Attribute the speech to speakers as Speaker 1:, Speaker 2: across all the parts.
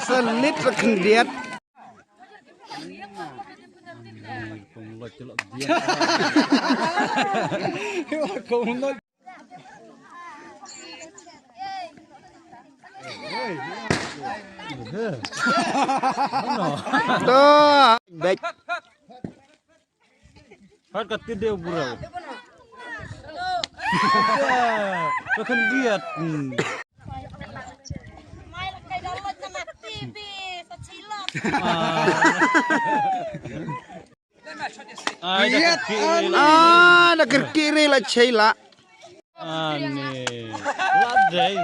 Speaker 1: Selit sekendiat. Tuh, baik.
Speaker 2: Hat katin dia burau. Makan diet.
Speaker 1: Nak kiri lah Sheila.
Speaker 2: Aneh. Ladai.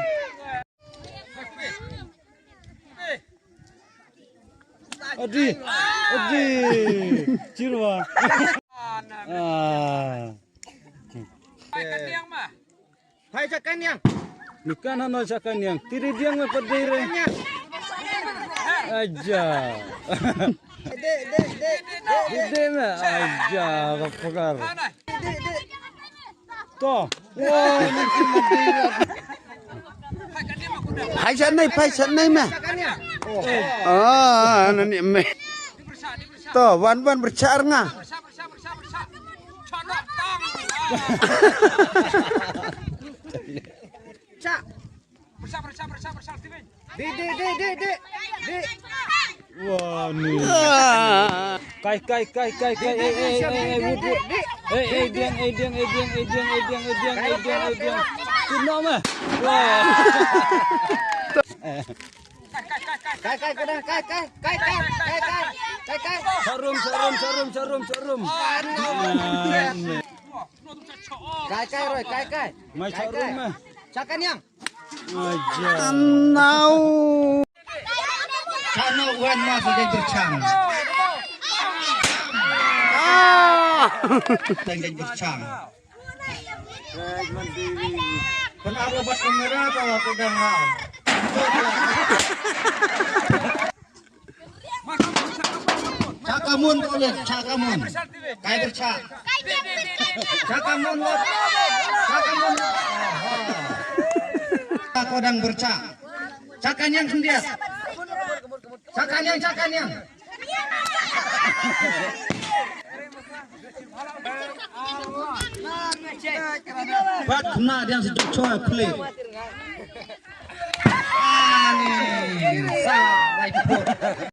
Speaker 2: Adi. Cirwa.
Speaker 1: Hai cakan yang.
Speaker 2: Bukan hanya cakan yang. Tiri dia mah pedire. Aja. Dede mah aja kapakar. Toh. Wah, mungkin pedire.
Speaker 1: Hai sanai mah. Oh, nani meh. Toh, wan bercar ngah. Cak. Bersah. Dek.
Speaker 2: Wah, nih. Kai. Diang. Tino mah. Wah. Kai. Sarum. Kai. Mai sarum mah.
Speaker 1: Cakan yang.
Speaker 2: Aja.
Speaker 1: Nau. Karena Wan mah sudah bercang. Sudah bercang. Kenapa buat kamera apa aku dah ngau? Cakamun boleh, cakamun. Kayak bercang. Cakamun. Kodang bercak. Cakan yang sendiri. Cakan yang. Buat kena yang sedang coy play. Salah baik.